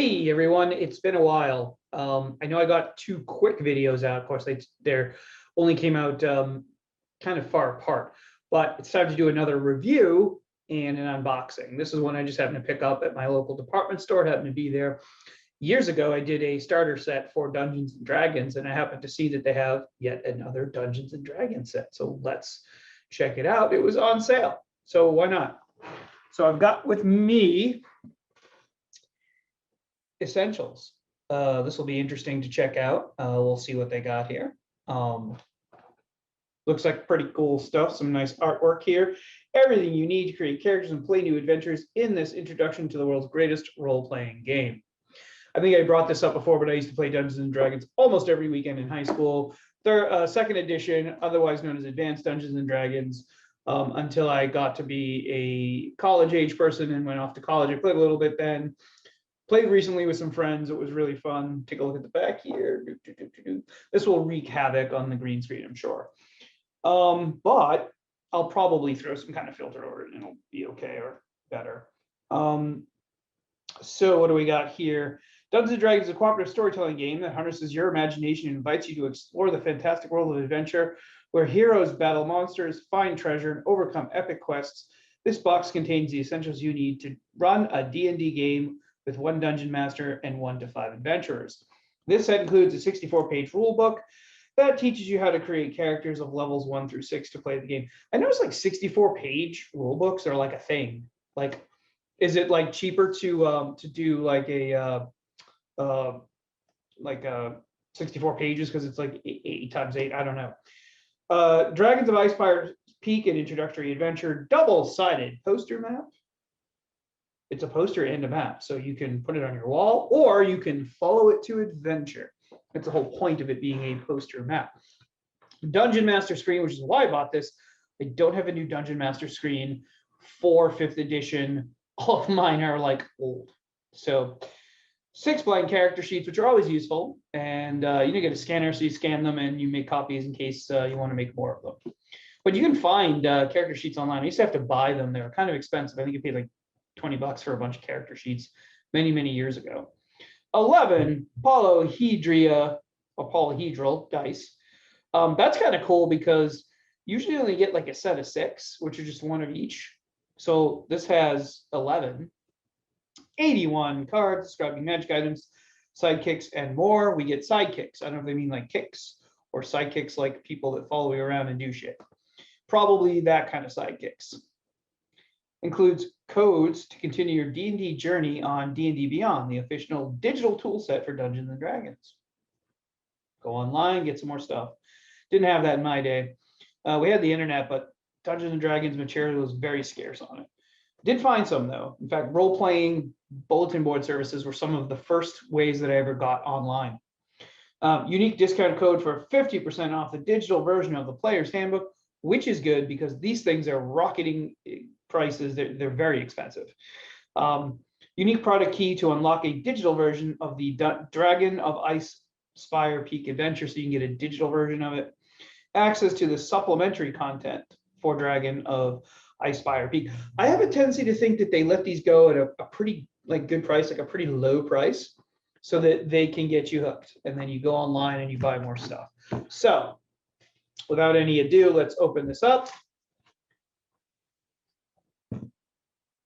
Hey everyone, it's been a while. I know I got two quick videos out. Of course, they're only came out kind of far apart, but it's time to do another review and an unboxing. This is one I just happened to pick up at my local department store. It happened to be there. Years ago, I did a starter set for Dungeons and Dragons, and I happened to see that they have yet another Dungeons and Dragons set. So let's check it out. It was on sale, so why not? So I've got with me Essentials. This will be interesting to check out. We'll see what they got here. Looks like pretty cool stuff. Some nice artwork here. Everything you need to create characters and play new adventures in this introduction to the world's greatest role-playing game. I think I brought this up before, but I used to play Dungeons and Dragons almost every weekend in high school. Second edition, otherwise known as Advanced Dungeons and Dragons, until I got to be a college-age person and went off to college. I played a little bit then. Played recently with some friends. It was really fun. Take a look at the back here. This will wreak havoc on the green screen, I'm sure. But I'll probably throw some kind of filter over it and it'll be okay or better. So what do we got here? Dungeons & Dragons is a cooperative storytelling game that harnesses your imagination and invites you to explore the fantastic world of adventure where heroes battle monsters, find treasure, and overcome epic quests. This box contains the essentials you need to run a D&D game with one dungeon master and 1 to 5 adventurers. This set includes a 64-page rule book that teaches you how to create characters of levels 1 through 6 to play the game. I noticed like 64-page rule books are like a thing. Like, is it like cheaper to do like a 64 pages because it's like 8 times 8? I don't know. Dragons of Icefire Peak and Introductory Adventure double-sided poster map. It's a poster and a map, so you can put it on your wall or you can follow it to adventure. That's the whole point of it being a poster map. Dungeon Master screen, which is why I bought this. I don't have a new Dungeon Master screen for 5th edition. All of mine are like old. So 6 blank character sheets, which are always useful. And you get a scanner, so you scan them and you make copies in case you want to make more of them. But you can find character sheets online. I used to have to buy them. They were kind of expensive. I think you paid like $20 for a bunch of character sheets many years ago. 11 polyhedral dice. That's kind of cool because usually you only get like a set of 6, which are just one of each. So this has 11. 81 cards describing magic items, sidekicks, and more. We get sidekicks. I don't know if they mean like kicks or sidekicks like people that follow you around and do shit. Probably that kind of sidekicks. Includes codes to continue your D&D journey on D&D Beyond, the official digital tool set for Dungeons and Dragons. Go online, get some more stuff. Didn't have that in my day. We had the internet, but Dungeons and Dragons material was very scarce on it. Did find some though. In fact, role-playing bulletin board services were some of the first ways that I ever got online. Unique discount code for 50% off the digital version of the Player's Handbook, which is good because these things are rocketing prices. They're very expensive. Unique product key to unlock a digital version of the Dragon of Icefire Peak Adventure, so you can get a digital version of it. Access to the supplementary content for Dragon of Icefire Peak. I have a tendency to think that they let these go at a pretty good price, like a pretty low price, so that they can get you hooked. And then you go online and you buy more stuff. So without any ado, let's open this up.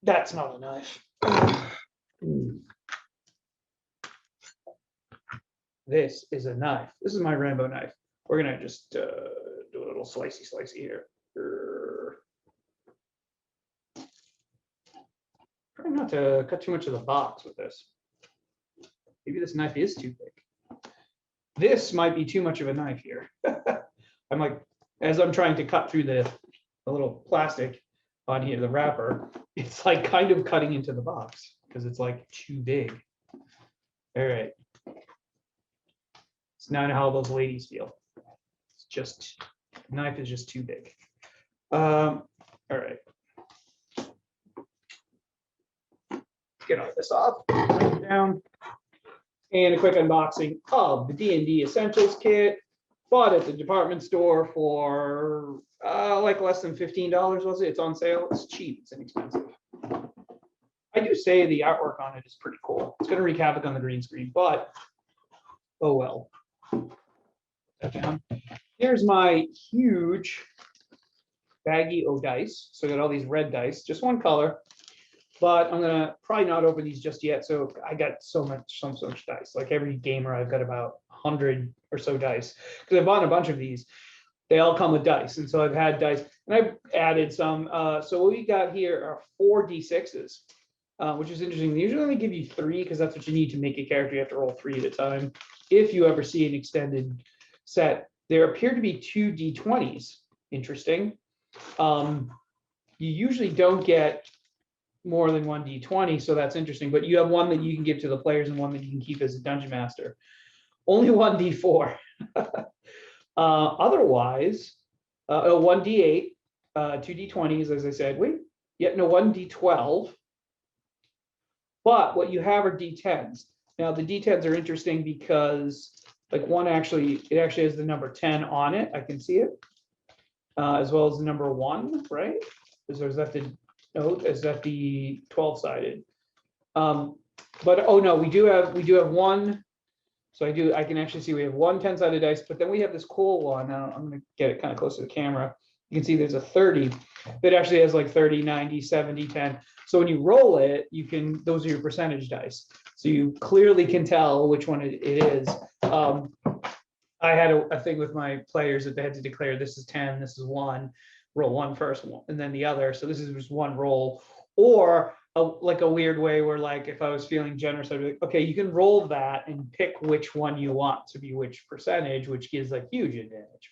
That's not a knife. This is a knife. This is my Rambo knife. We're gonna just do a little slicey here. Try not to cut too much of the box with this. Maybe this knife is too big. This might be too much of a knife here. I'm like, as I'm trying to cut through the little plastic on here, the wrapper, it's like kind of cutting into the box because it's like too big. All right. It's not how those ladies feel. It's just, the knife is just too big. All right. Get all this off, down, and a quick unboxing of the D&D Essentials kit. Bought at the department store for like less than $15, was it? It's on sale. It's cheap. It's inexpensive. I do say the artwork on it is pretty cool. It's going to wreak havoc on the green screen, but oh well. Put that down. Here's my huge baggie of dice. So I got all these red dice, just one color, but I'm gonna probably not open these just yet. So I got so much dice. Like every gamer, I've got about 100 or so dice because I bought a bunch of these. They all come with dice, and so I've had dice, and I've added some. So what we got here are 4 d6s, which is interesting. They usually only give you 3 because that's what you need to make a character. You have to roll 3 at a time. If you ever see an extended set, there appear to be 2 d20s. Interesting. You usually don't get more than 1 d20, so that's interesting. But you have one that you can give to the players and one that you can keep as a dungeon master. Only 1 d4. Otherwise, 1 d8, 2 d20s, as I said. Wait, yeah, no, 1 d12. But what you have are d10s. Now the d10s are interesting because, like, one actually, it actually has the number 10 on it. I can see it, as well as the number 1, right? Is that the note? Is that the 12-sided? But oh no, we do have one. So I can actually see we have 1 10-sided dice, but then we have this cool one. Now I'm going to get it kind of close to the camera. You can see there's a 30 that actually has like 30, 90, 70, 10. So when you roll it, those are your percentage dice. So you clearly can tell which one it is. I had a thing with my players that they had to declare this is 10, this is 1, roll 1 first, and then the other. So this is just one roll. Or like a weird way where, like, if I was feeling generous, I'd be like, okay, you can roll that and pick which one you want to be which percentage, which gives a huge advantage.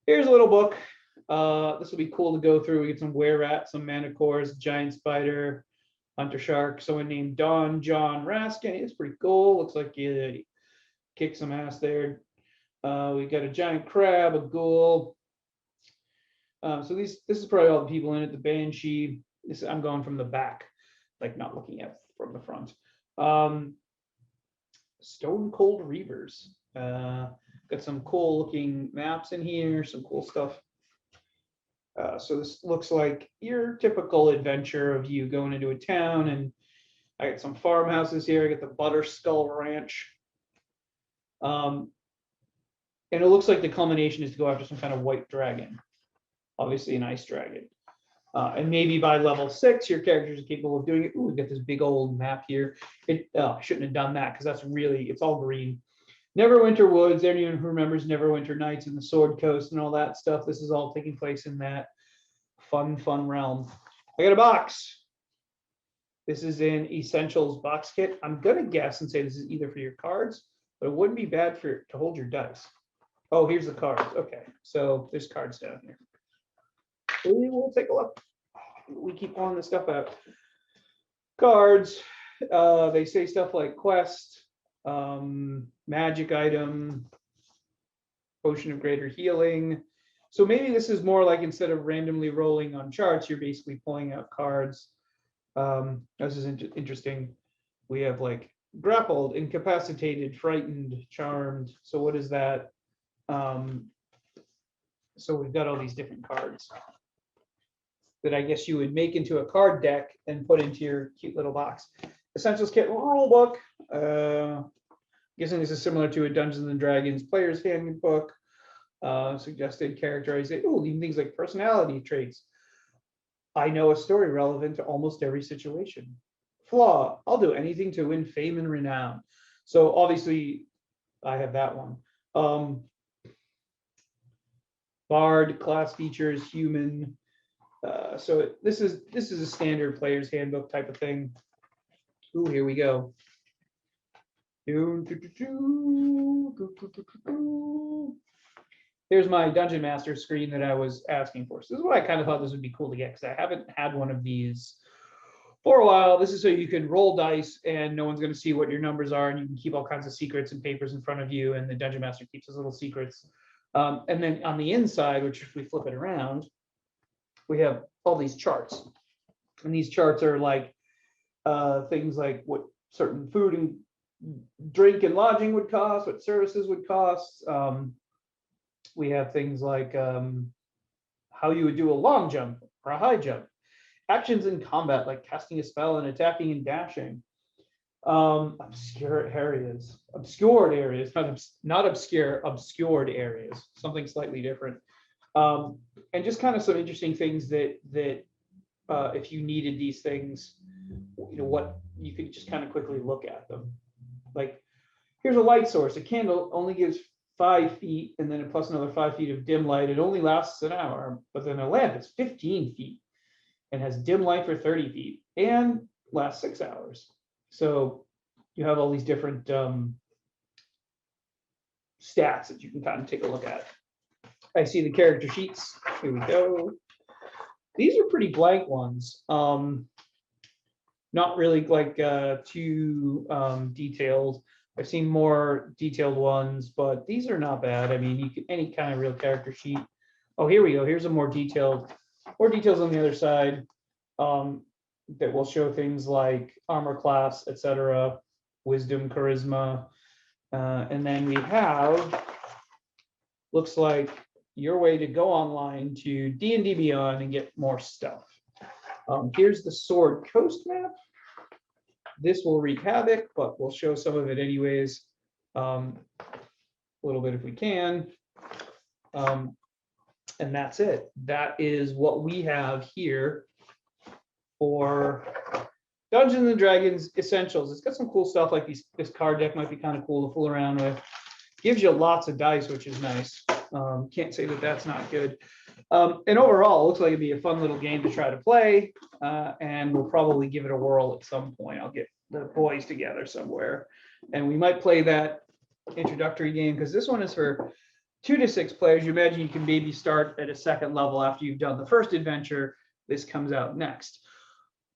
Here's a little book. This will be cool to go through. We get some were-rat, some manticores, giant spider, hunter shark, someone named Don John Raskin. It's pretty cool. Looks like you kick some ass there. We got a giant crab, a ghoul. So this is probably all the people in it. The banshee. I'm going from the back, like not looking at from the front. Stone Cold Reavers. Got some cool looking maps in here, some cool stuff. So this looks like your typical adventure of you going into a town, and I got some farmhouses here. I got the Butter Skull Ranch. And it looks like the culmination is to go after some kind of white dragon, obviously an ice dragon. And maybe by level 6, your characters are capable of doing it. Ooh, we got this big old map here. I shouldn't have done that because it's all green. Neverwinter Woods, anyone who remembers Neverwinter Nights and the Sword Coast and all that stuff, this is all taking place in that fun realm. I got a box. This is an Essentials box kit. I'm going to guess and say this is either for your cards, but it wouldn't be bad to hold your dice. Oh, here's the cards. Okay, so there's cards down here. We'll take a look. We keep pulling this stuff out. Cards. They say stuff like quest, magic item, potion of greater healing. So maybe this is more like, instead of randomly rolling on charts, you're basically pulling out cards. This is interesting. We have like grappled, incapacitated, frightened, charmed. So what is that? So we've got all these different cards that I guess you would make into a card deck and put into your cute little box. Essentials kit rule book. Guessing this is similar to a Dungeons and Dragons player's handbook. Suggested characterization. Oh, even things like personality traits. I know a story relevant to almost every situation. Flaw. I'll do anything to win fame and renown. So obviously, I have that one. Bard, class features, human. So this is a standard player's handbook type of thing. Ooh, here we go. Here's my Dungeon Master screen that I was asking for. So this is what I kind of thought this would be cool to get, because I haven't had one of these for a while. This is so you can roll dice and no one's going to see what your numbers are, and you can keep all kinds of secrets and papers in front of you, and the Dungeon Master keeps his little secrets. And then on the inside, which if we flip it around, we have all these charts. And these charts are like things like what certain food and drink and lodging would cost, what services would cost. We have things like how you would do a long jump or a high jump. Actions in combat, like casting a spell and attacking and dashing. Obscured areas, not obscure, obscured areas, something slightly different. And just kind of some interesting things that if you needed these things, what you could just kind of quickly look at them. Like, here's a light source. A candle only gives 5 feet, and then plus another 5 feet of dim light. It only lasts an hour, but then a lamp is 15 feet and has dim light for 30 feet and lasts 6 hours. So you have all these different stats that you can kind of take a look at. I see the character sheets. Here we go. These are pretty blank ones. Not really like too detailed. I've seen more detailed ones, but these are not bad. I mean, you can any kind of real character sheet. Oh, here we go. Here's a more details on the other side that will show things like armor class, etc., wisdom, charisma, and then we have, looks like, your way to go online to D&D Beyond and get more stuff. Here's the Sword Coast map. This will wreak havoc, but we'll show some of it anyways, a little bit if we can. And that's it. That is what we have here for Dungeons and Dragons Essentials. It's got some cool stuff like this card deck might be kind of cool to fool around with. Gives you lots of dice, which is nice. Can't say that that's not good. And overall, it looks like it'd be a fun little game to try to play. And we'll probably give it a whirl at some point. I'll get the boys together somewhere, and we might play that introductory game, because this one is for 2 to 6 players. You imagine you can maybe start at a second level after you've done the first adventure. This comes out next.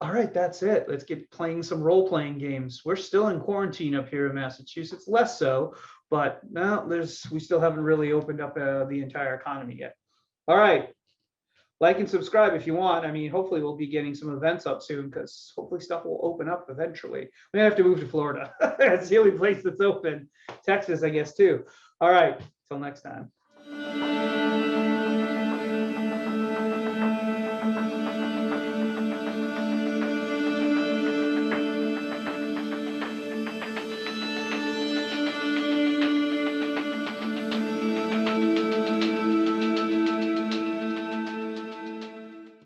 All right, that's it. Let's get playing some role-playing games. We're still in quarantine up here in Massachusetts, less so, but no, we still haven't really opened up the entire economy yet. All right, like and subscribe if you want. I mean, hopefully we'll be getting some events up soon, because hopefully stuff will open up eventually. We have to move to Florida. That's the only place that's open. Texas, I guess, too. All right, till next time.